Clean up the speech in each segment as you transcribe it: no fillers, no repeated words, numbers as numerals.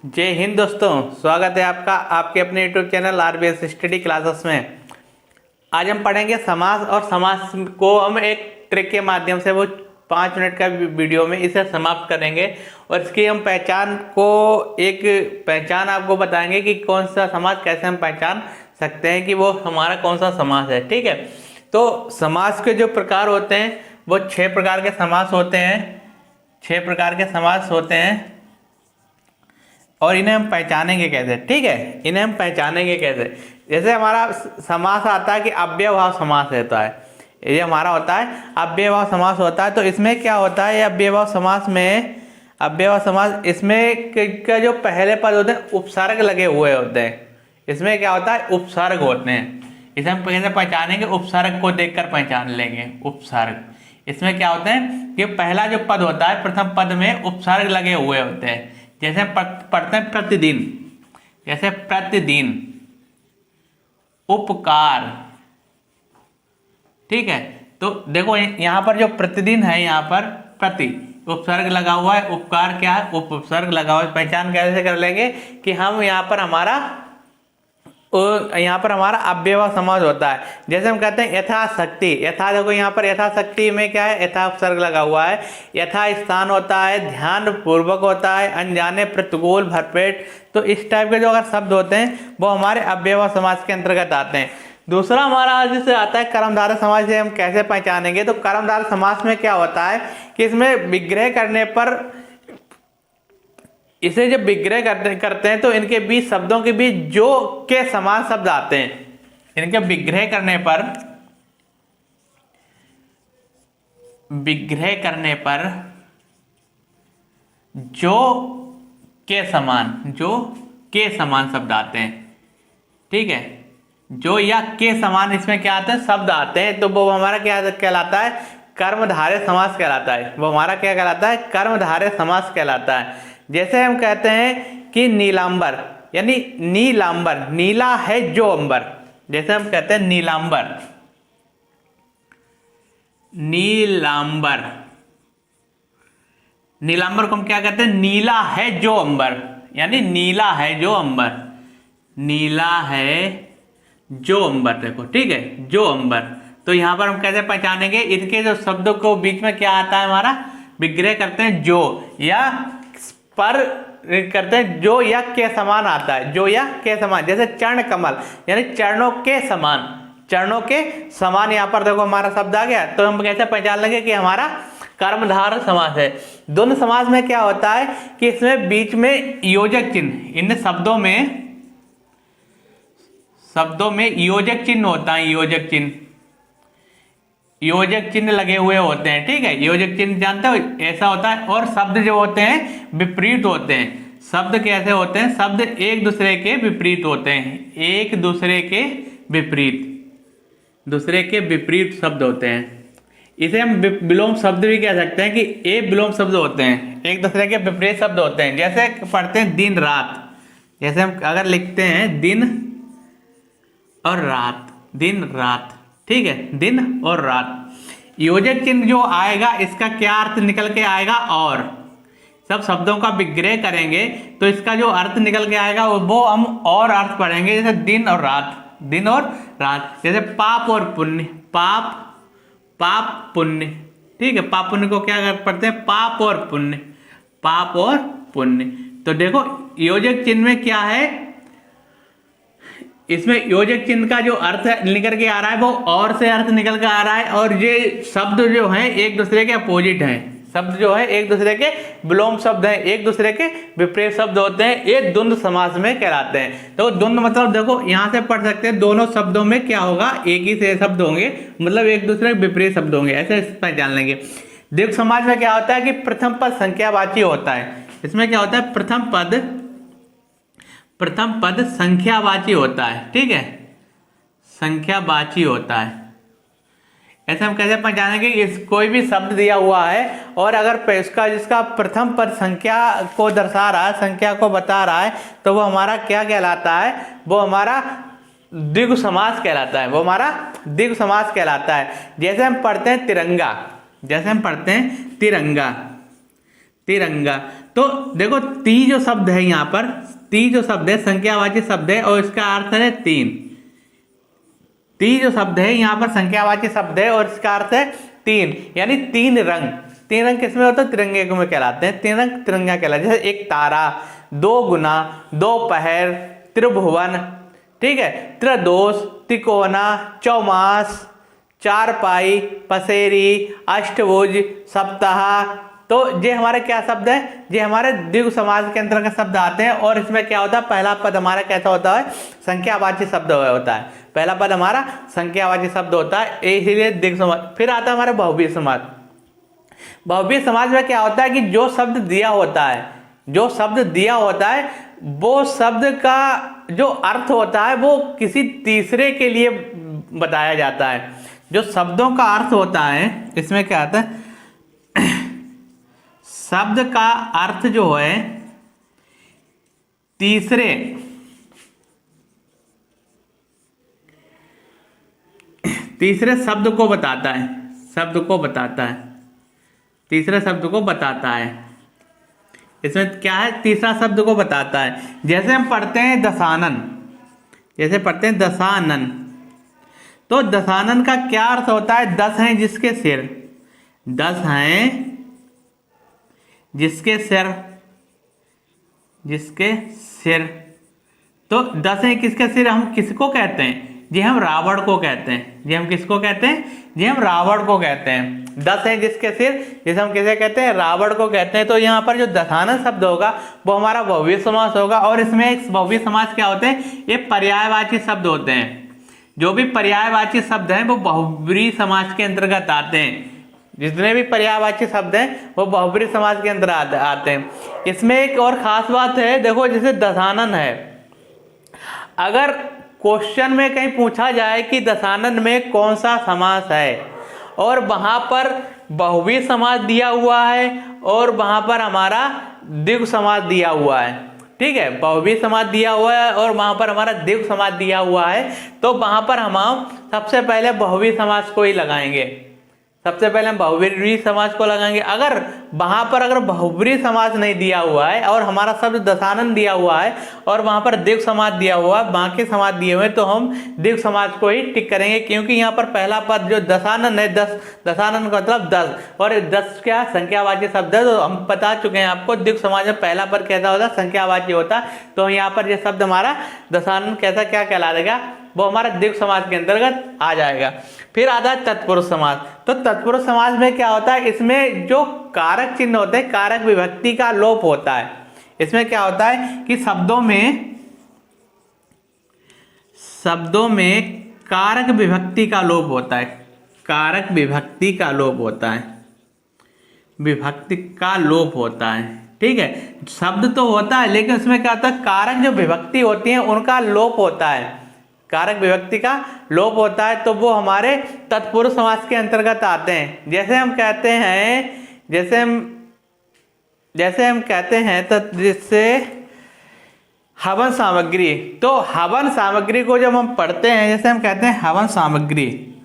जय हिंद दोस्तों, स्वागत है आपका आपके अपने YouTube channel RBS study classes में। आज हम पढ़ेंगे समास और समास को हम एक ट्रिक के माध्यम से वो 5 मिनट का वीडियो में इसे समाप्त करेंगे और इसकी हम पहचान को एक पहचान आपको बताएंगे कि कौन सा समास कैसे हम पहचान सकते हैं कि वो हमारा कौन सा समास है। ठीक है, तो समास के जो प्रकार होते हैं वो 6 प्रकार के समास होते हैं। 6 प्रकार के समास होते हैं और इन्हें हम पहचानेंगे कैसे। ठीक है, इन्हें हम पहचानेंगे कैसे। जैसे हमारा समास आता है कि अव्ययभाव समास होता है, ये हमारा होता है अव्ययभाव समास होता है। तो इसमें क्या होता है, ये अव्ययभाव समास में अव्ययभाव समास इसमें का जो पहले पद होते हैं उपसर्ग लगे हुए होते हैं। इसमें क्या होता है, उपसर्ग होते हैं। इसे हम कैसे पहचानेंगे, उपसर्ग को देखकर पहचान लेंगे। उपसर्ग इसमें क्या होते हैं कि पहला जो पद होता है प्रथम पद में उपसर्ग लगे हुए होते हैं। जैसे पढ़ते हैं प्रतिदिन, जैसे प्रतिदिन, उपकार। ठीक है, तो देखो यहां पर जो प्रतिदिन है, यहां पर प्रति उपसर्ग लगा हुआ है, उपकार क्या है, उपसर्ग लगा हुआ है। पहचान कैसे कर लेंगे कि हम यहाँ पर हमारा अव्ययभाव समास होता है। जैसे हम कहते हैं यथाशक्ति, यथा देखो यहाँ पर यथाशक्ति में क्या है, यथा उपसर्ग लगा हुआ है। यथा स्थान होता है, ध्यान पूर्वक होता है, अनजाने, प्रतिकूल, भरपेट। तो इस टाइप के जो अगर शब्द होते हैं वो हमारे अव्ययभाव समास के अंतर्गत आते हैं। दूसरा हमारा जिससे आता है कर्मधारय समास, से हम कैसे पहचानेंगे। तो कर्मधारय समास में क्या होता है कि इसमें विग्रह करने पर, इसे जब विग्रह करते हैं तो इनके बीच शब्दों के बीच जो के समान शब्द आते हैं। इनके विग्रह करने पर, विग्रह करने पर जो के समान शब्द आते हैं। ठीक है, जो या के समान इसमें क्या आते हैं, शब्द आते हैं। तो वो हमारा क्या कहलाता है, कर्मधारय समास कहलाता है। वो हमारा क्या कहलाता है, कर्मधारय समास कहलाता है। जैसे हम कहते हैं कि नीलांबर, यानी नीलांबर, नीला है जो अंबर। जैसे हम कहते हैं नीलांबर, नीलांबर, नीलांबर को हम क्या कहते हैं, नीला है जो अंबर, यानी नीला है जो अंबर, नीला है जो अंबर। देखो, ठीक है, जो अंबर। तो यहां पर हम कैसे पहचानेंगे, इनके जो शब्दों को बीच में क्या आता है, हमारा विग्रह करते हैं जो या पर करते हैं, जो या के समान आता है, जो या के समान। जैसे चरण कमल, यानी चरणों के समान, चरणों के समान। यहाँ पर देखो हमारा शब्द आ गया। तो हम कैसे पहचान लेंगे कि हमारा कर्मधारय समास है। दोनों समास में क्या होता है कि इसमें बीच में योजक चिन्ह, इन शब्दों में योजक चिन्ह होता है। योजक चिन्ह लगे हुए होते हैं। ठीक है, योजक चिन्ह जानते हो, ऐसा होता है। और शब्द जो होते हैं विपरीत होते हैं। शब्द कैसे होते हैं, शब्द एक दूसरे के विपरीत होते हैं। एक दूसरे के विपरीत शब्द होते हैं। इसे हम विलोम शब्द भी कह सकते हैं कि ए विलोम शब्द होते हैं, एक दूसरे के विपरीत शब्द होते हैं। जैसे पढ़ते हैं दिन रात, जैसे हम अगर लिखते हैं दिन और रात, दिन रात। ठीक है, दिन और रात। योजक चिन्ह जो आएगा इसका क्या अर्थ निकल के आएगा, और सब शब्दों का विग्रह करेंगे तो इसका जो अर्थ निकल के आएगा वो हम और अर्थ पढ़ेंगे। जैसे दिन और रात, दिन और रात। जैसे पाप और पुण्य, पाप पुण्य। ठीक है, पाप पुण्य को क्या पढ़ते हैं, पाप और पुण्य, पाप और पुण्य। तो देखो योजक चिन्ह में क्या है, इसमें योजक चिन्ह का जो अर्थ निकल के आ रहा है वो और से अर्थ निकल के आ रहा है। और ये शब्द जो है एक दूसरे के अपोजिट हैं। शब्द जो है एक दूसरे के विलोम शब्द हैं, एक दूसरे के विपरीत शब्द होते हैं। ये द्वंद्व समास में कहलाते हैं। तो द्वंद्व मतलब देखो यहां से पढ़ सकते हैं, दोनों शब्दों में क्या होगा, एक ही से शब्द होंगे, मतलब एक दूसरे के विपरीत शब्द होंगे। ऐसे पहचान लेंगे। द्विगु समास में क्या होता है कि प्रथम पद संख्यावाची होता है। इसमें क्या होता है, प्रथम पद संख्यावाची होता है। ठीक है, संख्यावाची होता है। ऐसे हम कैसे पहचानेंगे, इस कोई भी शब्द दिया हुआ है और अगर इसका जिसका प्रथम पद संख्या को दर्शा रहा है, संख्या को बता रहा है, तो वो हमारा क्या कहलाता है, वो हमारा द्विगु समास कहलाता है। वो हमारा द्विगु समास कहलाता है। जैसे हम पढ़ते हैं तिरंगा, जैसे हम पढ़ते हैं तिरंगा, तिरंगा। तो देखो ती जो शब्द है यहाँ पर, ती जो शब्द है संख्यावाची शब्द है और इसका अर्थ है 3। ती जो शब्द है यहाँ पर संख्यावाची शब्द है और इसका अर्थ है 3, यानी 3 रंग। 3 रंग किसमें होता है? तिरंगे में कहलाते हैं। 3 रंग तिरंगा कहलाते हैं। जैसे एक तारा, 2 गुना, 2 पहर, त्रिभुवन, ठीक है, त्रिदोष, तिकोना, चौमास, चारपाई, पसेरी, अष्टभुज, सप्ताह। तो ये हमारे क्या शब्द है? ये हमारे द्विगु समास के अंतर्गत शब्द आते हैं। और इसमें क्या होता है? पहला पद हमारा कैसा होता है? संख्यावाची शब्द होता है। पहला पद हमारा संख्यावाची शब्द होता है, इसीलिए द्विगु समास। फिर आता है हमारा बहुव्रीहि समास। बहुव्रीहि समास में क्या होता है कि जो शब्द दिया होता है, जो शब्द दिया होता है, वो शब्द का जो अर्थ होता है वो किसी तीसरे के लिए बताया जाता है। जो शब्दों का अर्थ होता है, इसमें क्या आता है? शब्द का अर्थ जो है तीसरे शब्द को बताता है, शब्द को बताता है, तीसरे शब्द को बताता है। इसमें क्या है? तीसरा शब्द को बताता है। जैसे हम पढ़ते हैं दशानन, जैसे पढ़ते हैं दशानन, तो दशानन का क्या अर्थ होता है? 10 हैं जिसके सिर, 10 हैं जिसके सिर, जिसके सिर। तो 10 हैं किसके सिर? हम किसको कहते हैं? जी हम रावण को कहते हैं। जी हम किसको कहते हैं? जी हम रावण को कहते हैं। 10 हैं जिसके सिर, जिसे हम किसे कहते हैं? रावण को कहते हैं। तो यहाँ पर जो दशानन शब्द होगा वो हमारा बहुव्रीहि समास होगा। और इसमें एक बहुव्रीहि समास क्या होते हैं? ये पर्यायवाची शब्द होते हैं। जो भी पर्यायवाची शब्द हैं वो बहुव्रीहि समास के अंतर्गत आते हैं। जितने भी पर्यायवाची शब्द हैं वो बहुव्रीहि समास के अंदर आते हैं। इसमें एक और खास बात है, देखो जैसे दशानन है, अगर क्वेश्चन में कहीं पूछा जाए कि दशानन में कौन सा समास है और वहां पर बहुव्रीहि समास दिया हुआ है और वहां पर हमारा द्विगु समास दिया हुआ है, ठीक है, बहुव्रीहि समास दिया हुआ है और वहां पर हमारा द्विगु समास दिया हुआ है, तो वहां पर हम सबसे पहले बहुव्रीहि समास को ही लगाएंगे। सबसे पहले हम बहुव्रीहि समास को लगाएंगे। अगर वहां पर अगर बहुव्रीहि समास नहीं दिया हुआ है और हमारा शब्द दशानन दिया हुआ है और वहां पर द्विगु समास दिया हुआ है, बाकी समास दिए हुए, तो हम द्विगु समास को ही टिक करेंगे। क्योंकि यहाँ पर पहला पद जो दशानन है, 10, दशानन का मतलब 10, और 10 क्या संख्यावाची शब्द है। तो हम बता चुके हैं आपको द्विगु समास में पहला पद कैसा होता है? संख्यावाची होता है। तो यहाँ पर यह शब्द हमारा दशानन कैसा क्या कहला देगा? वो हमारा द्विगु समास के अंतर्गत आ जाएगा। फिर आता है तत्पुरुष समास। तो तत्पुरुष समास में क्या होता है? इसमें जो कारक चिन्ह होते हैं, कारक विभक्ति का लोप होता है। इसमें क्या होता है कि शब्दों में कारक विभक्ति का लोप होता है। कारक विभक्ति का लोप होता है, विभक्ति का लोप होता है, ठीक है। शब्द तो होता है लेकिन उसमें क्या होता है? कारक जो विभक्ति होती है उनका लोप होता है, कारक विभक्ति का लोप होता है। तो वो हमारे तत्पुरुष समास के अंतर्गत आते हैं। जैसे हम कहते हैं, जैसे हम कहते हैं जिससे हवन सामग्री, तो हवन सामग्री को जब हम पढ़ते हैं, जैसे हम कहते हैं हवन सामग्री,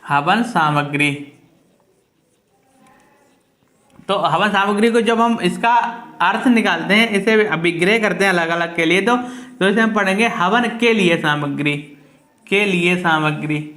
हवन सामग्री, तो हवन सामग्री को जब हम इसका अर्थ निकालते हैं, इसे विग्रह करते हैं अलग अलग के लिए, तो इसे हम पढ़ेंगे हवन के लिए सामग्री, के लिए सामग्री,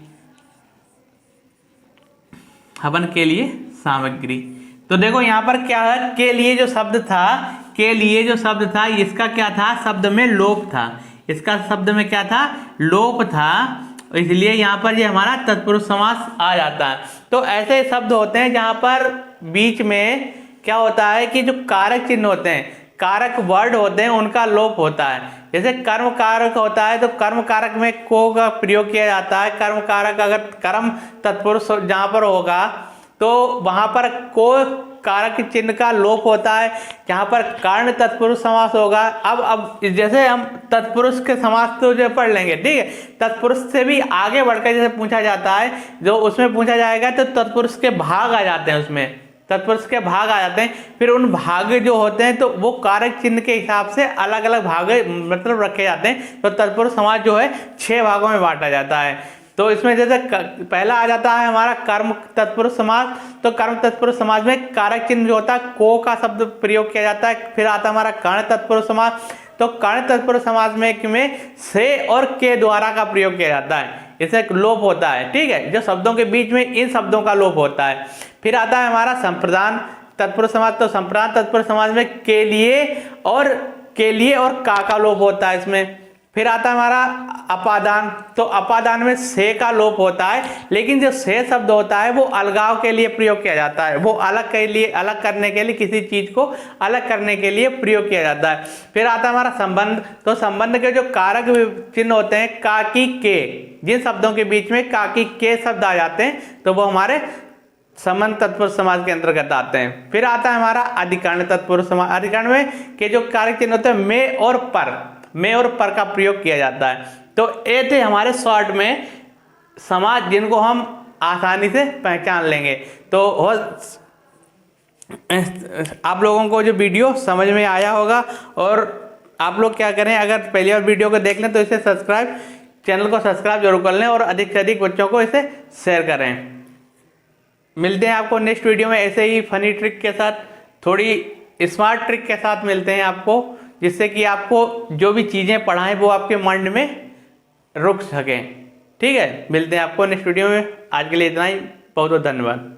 हवन के लिए सामग्री। तो देखो यहाँ पर क्या है? के लिए जो शब्द था, के लिए जो शब्द था, इसका क्या था? शब्द में लोप था। इसका शब्द में क्या था? लोप था। इसलिए यहाँ पर ये हमारा तत्पुरुष समास आ जाता है। तो ऐसे शब्द होते हैं जहाँ पर बीच में क्या होता है कि जो कारक चिन्ह होते हैं, कारक वर्ड होते हैं, उनका लोप होता है। जैसे कर्म कारक होता है तो कर्म कारक में को का प्रयोग किया जाता है। कर्म कारक अगर कर्म तत्पुरुष जहाँ पर होगा तो वहां पर को कारक चिन्ह का लोप होता है। जहां पर कर्ण तत्पुरुष समास होगा। अब जैसे हम तत्पुरुष के समास तो जो पढ़ लेंगे, ठीक है, तत्पुरुष से भी आगे बढ़कर जैसे पूछा जाता है, जो उसमें पूछा जाएगा तो तत्पुरुष के भाग आ जाते हैं, उसमें तत्पुरुष के भाग आ जाते हैं। फिर उन भाग जो होते हैं तो वो कारक चिन्ह के हिसाब से अलग अलग भाग मतलब रखे जाते हैं। तो तत्पुरुष समास जो है 6 भागों में बांटा जाता है। तो इसमें जैसे पहला आ जाता है हमारा कर्म तत्पुरुष समास। तो कर्म तत्पुरुष समास में कारक चिन्ह जो होता है को का शब्द प्रयोग किया जाता है। फिर आता है हमारा कर्ण तत्पुरुष समास। तो कर्ण तत्पुरुष समास में से और के द्वारा का प्रयोग किया जाता है, इससे लोप होता है। ठीक है, जो शब्दों के बीच में इन शब्दों का लोप होता है। फिर आता है हमारा संप्रदान तत्पुरुष समास। तो संप्रदान तत्पुरुष समास में के लिए और का लोप होता है इसमें। फिर आता है हमारा अपादान। तो अपादान में से का लोप होता है, लेकिन जो से शब्द होता है वो अलगाव के लिए प्रयोग किया जाता है, वो अलग करने के लिए, किसी चीज को अलग करने के लिए प्रयोग किया जाता है। फिर आता है हमारा संबंध। तो संबंध के जो कारक चिन्ह होते हैं का की के, जिन शब्दों के बीच में का की के शब्द आ जाते हैं तो वो हमारे संबंध तत्पुरुष समास के अंतर्गत आते हैं। फिर आता है हमारा अधिकरण तत्पुरुष समास। अधिकरण में के जो कारक चिन्ह होते हैं में और पर का प्रयोग किया जाता है। तो ये थे हमारे शॉर्ट में समास जिनको हम आसानी से पहचान लेंगे। तो आप लोगों को जो वीडियो समझ में आया होगा, और आप लोग क्या करें, अगर पहली बार वीडियो को देख लें तो इसे चैनल को सब्सक्राइब जरूर कर लें और अधिक से अधिक बच्चों को इसे शेयर करें। मिलते हैं आपको नेक्स्ट वीडियो में ऐसे ही फनी ट्रिक के साथ, थोड़ी स्मार्ट ट्रिक के साथ मिलते हैं आपको, जिससे कि आपको जो भी चीज़ें पढ़ाएं वो आपके माइंड में रुक सकें। ठीक है, मिलते हैं आपको नेक्स्ट वीडियो में। आज के लिए इतना ही, बहुत बहुत धन्यवाद।